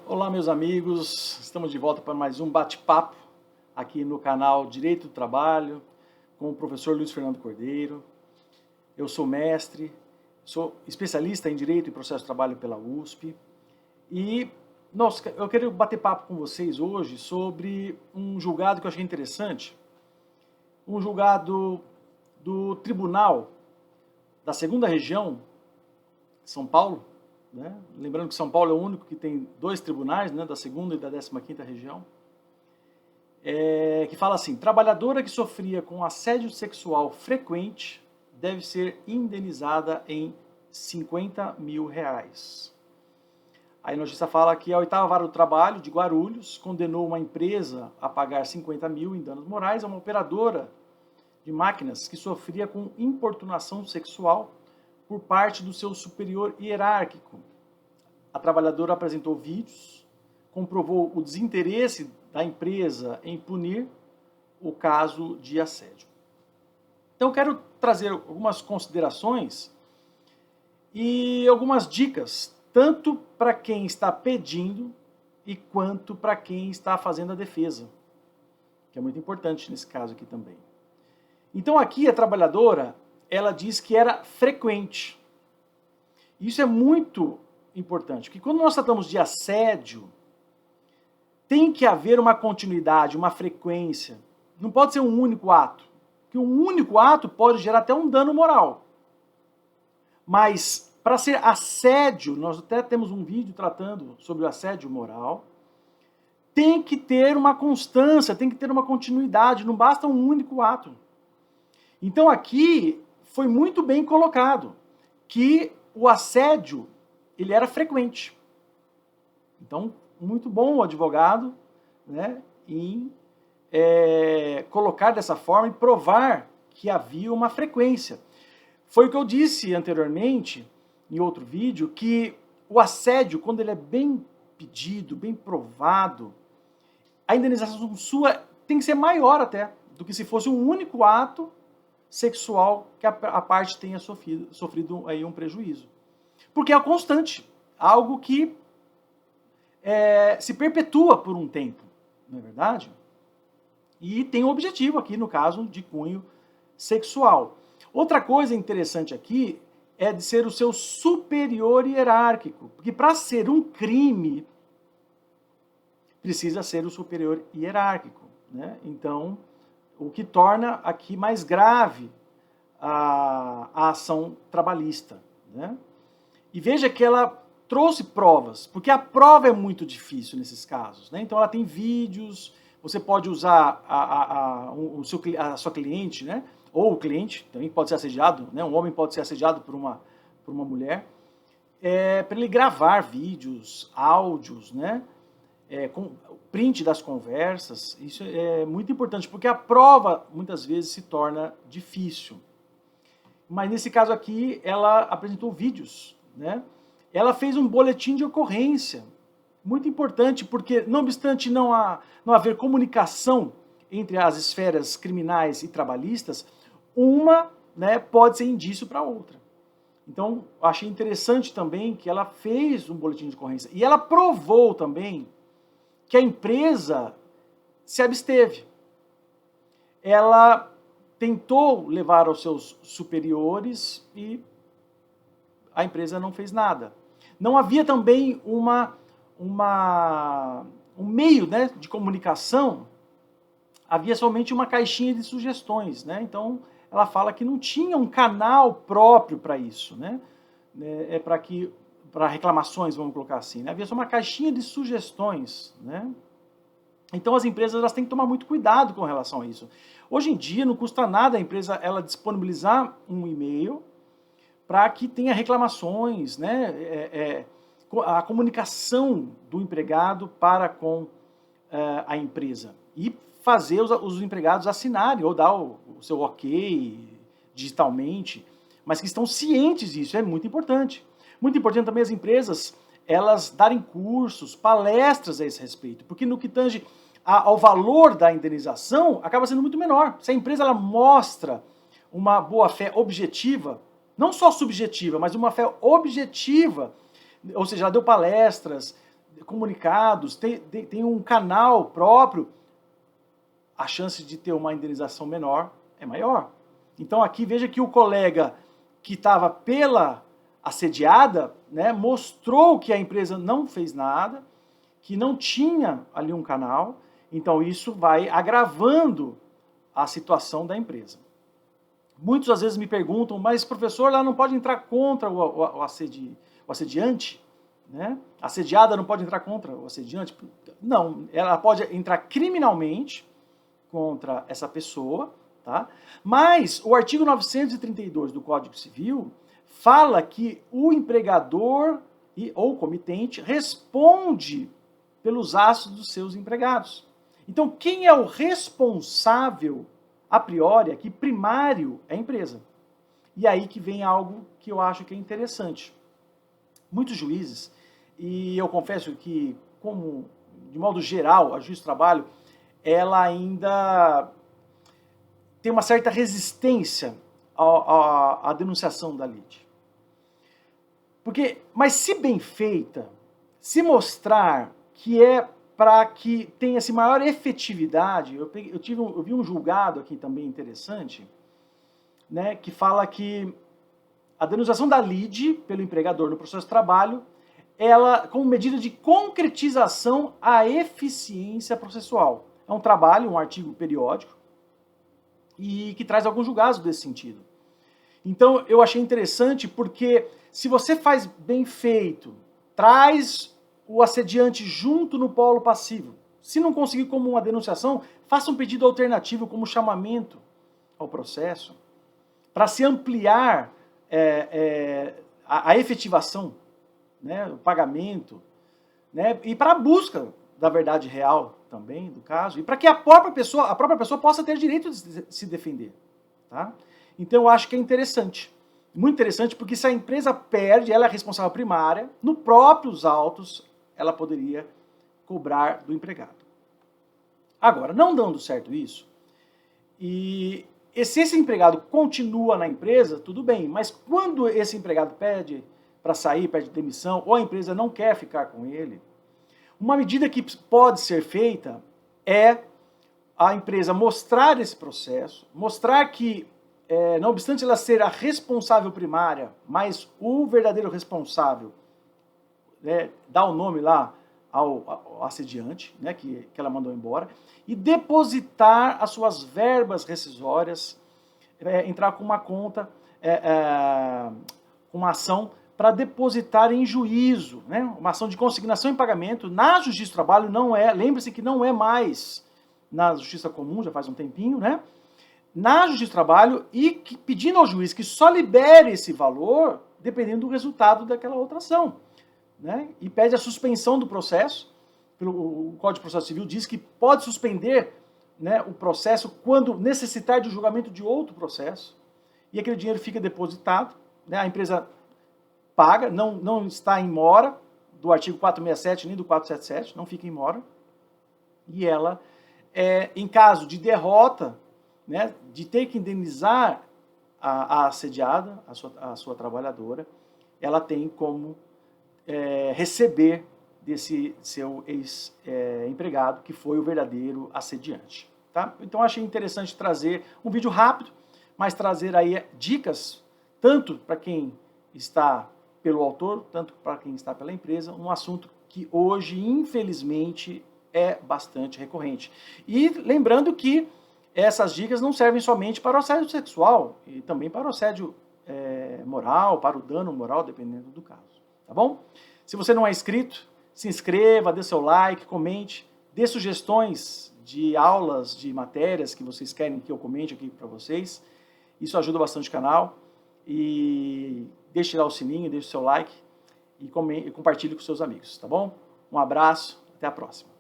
Olá, meus amigos, estamos de volta para mais um bate-papo aqui no canal Direito do Trabalho com o professor Luiz Fernando Cordeiro. Eu sou mestre, sou especialista em Direito e Processo de Trabalho pela USP e eu quero bater papo com vocês hoje sobre um julgado que eu achei interessante, um julgado do Tribunal da Segunda Região, São Paulo, né? Lembrando que São Paulo é o único que tem dois tribunais, né, da segunda e da 15ª região, que fala assim: trabalhadora que sofria com assédio sexual frequente deve ser indenizada em R$50 mil. Aí a notícia fala que a 8ª Vara do Trabalho de Guarulhos condenou uma empresa a pagar 50 mil em danos morais a uma operadora de máquinas que sofria com importunação sexual por parte do seu superior hierárquico. A trabalhadora apresentou vídeos, comprovou o desinteresse da empresa em punir o caso de assédio. Então, eu quero trazer algumas considerações e algumas dicas, tanto para quem está pedindo e quanto para quem está fazendo a defesa, que é muito importante nesse caso aqui também. Então, aqui a trabalhadora, ela diz que era frequente. Isso é muito importante, porque quando nós tratamos de assédio, tem que haver uma continuidade, uma frequência. Não pode ser um único ato, porque um único ato pode gerar até um dano moral. Mas, para ser assédio, nós até temos um vídeo tratando sobre o assédio moral, tem que ter uma constância, tem que ter uma continuidade, não basta um único ato. Então aqui foi muito bem colocado que o assédio, ele era frequente. Então, muito bom o advogado, né, em colocar dessa forma e provar que havia uma frequência. Foi o que eu disse anteriormente, em outro vídeo, que o assédio, quando ele é bem pedido, bem provado, a indenização sua tem que ser maior até do que se fosse um único ato sexual que a parte tenha sofrido aí um prejuízo. Porque é constante, algo que se perpetua por um tempo, não é verdade? E tem um objetivo aqui, no caso, de cunho sexual. Outra coisa interessante aqui é de ser o seu superior hierárquico, porque para ser um crime, precisa ser o superior hierárquico, né? Então, o que torna aqui mais grave a ação trabalhista, né? E veja que ela trouxe provas, porque a prova é muito difícil nesses casos, né? Então ela tem vídeos, você pode usar a sua cliente, né? Ou o cliente também pode ser assediado, né? Um homem pode ser assediado por uma mulher, para ele gravar vídeos, áudios, né? Com print das conversas. Isso é muito importante, porque a prova muitas vezes se torna difícil. Mas nesse caso aqui, ela apresentou vídeos, né? Ela fez um boletim de ocorrência, muito importante, porque não obstante não haver comunicação entre as esferas criminais e trabalhistas, uma, né, pode ser indício para a outra. Então, achei interessante também que ela fez um boletim de ocorrência. E ela provou também que a empresa se absteve. Ela tentou levar aos seus superiores e a empresa não fez nada. Não havia também um meio, né, de comunicação, havia somente uma caixinha de sugestões, né? Então, ela fala que não tinha um canal próprio para isso, né? Para reclamações, vamos colocar assim, né? Havia só uma caixinha de sugestões, né? Então as empresas elas têm que tomar muito cuidado com relação a isso. Hoje em dia não custa nada a empresa ela disponibilizar um e-mail para que tenha reclamações, né? A comunicação do empregado para com a empresa e fazer os empregados assinarem ou dar o seu ok digitalmente, mas que estão cientes disso, é muito importante. Muito importante também as empresas, elas darem cursos, palestras a esse respeito, porque no que tange ao valor da indenização, acaba sendo muito menor. Se a empresa ela mostra uma boa-fé objetiva, não só subjetiva, mas uma fé objetiva, ou seja, ela deu palestras, comunicados, tem um canal próprio, a chance de ter uma indenização menor é maior. Então aqui veja que o colega que estava pela assediada, né, mostrou que a empresa não fez nada, que não tinha ali um canal, então isso vai agravando a situação da empresa. Muitos às vezes me perguntam, mas professor, ela não pode entrar contra o assediante? Né? A assediada não pode entrar contra o assediante? Não, ela pode entrar criminalmente contra essa pessoa, tá? Mas o artigo 932 do Código Civil fala que o empregador ou comitente responde pelos atos dos seus empregados. Então, quem é o responsável, a priori, aqui, primário, é a empresa. E aí que vem algo que eu acho que é interessante. Muitos juízes, e eu confesso que, como de modo geral, a Justiça do Trabalho, ela ainda tem uma certa resistência à denunciação da lide. Mas se bem feita, se mostrar que é para que tenha maior efetividade, eu vi um julgado aqui também interessante, né, que fala que a denunciação da lide pelo empregador no processo de trabalho, ela como medida de concretização à eficiência processual. É um trabalho, um artigo periódico, e que traz alguns julgados desse sentido. Então, eu achei interessante porque se você faz bem feito, traz o assediante junto no polo passivo. Se não conseguir como uma denunciação, faça um pedido alternativo como chamamento ao processo, para se ampliar a efetivação, né, o pagamento, né, e para a busca da verdade real também do caso, e para que a própria pessoa possa ter direito de se defender. Tá? Então eu acho que é interessante. Muito interessante, porque se a empresa perde, ela é responsável primária, nos próprios autos, ela poderia cobrar do empregado. Agora, não dando certo isso, e se esse empregado continua na empresa, tudo bem, mas quando esse empregado pede para sair, pede demissão, ou a empresa não quer ficar com ele, uma medida que pode ser feita é a empresa mostrar esse processo, mostrar que, não obstante ela ser a responsável primária, mas o verdadeiro responsável, né, dá o nome lá ao assediante, né, que ela mandou embora, e depositar as suas verbas rescisórias, entrar com uma conta, uma ação para depositar em juízo, né, uma ação de consignação em pagamento na Justiça do Trabalho. Não é, lembre-se que não é mais na Justiça Comum, já faz um tempinho, né, na Justiça do Trabalho, e pedindo ao juiz que só libere esse valor dependendo do resultado daquela outra ação. Né, e pede a suspensão do processo. O Código de Processo Civil diz que pode suspender, né, o processo quando necessitar de julgamento de outro processo, e aquele dinheiro fica depositado, né, a empresa paga, não está em mora do artigo 467 nem do 477, não fica em mora, e ela, em caso de derrota, né, de ter que indenizar a assediada, a sua trabalhadora, ela tem como receber desse seu ex-empregado, que foi o verdadeiro assediante. Tá? Então, achei interessante trazer um vídeo rápido, mas trazer aí dicas, tanto para quem está pelo autor, tanto para quem está pela empresa, um assunto que hoje, infelizmente, é bastante recorrente. E lembrando que essas dicas não servem somente para o assédio sexual, e também para o assédio moral, para o dano moral, dependendo do caso. Tá bom? Se você não é inscrito, se inscreva, dê seu like, comente, dê sugestões de aulas, de matérias que vocês querem que eu comente aqui para vocês. Isso ajuda bastante o canal. E deixe lá o sininho, deixe o seu like e compartilhe com seus amigos, tá bom? Um abraço, até a próxima.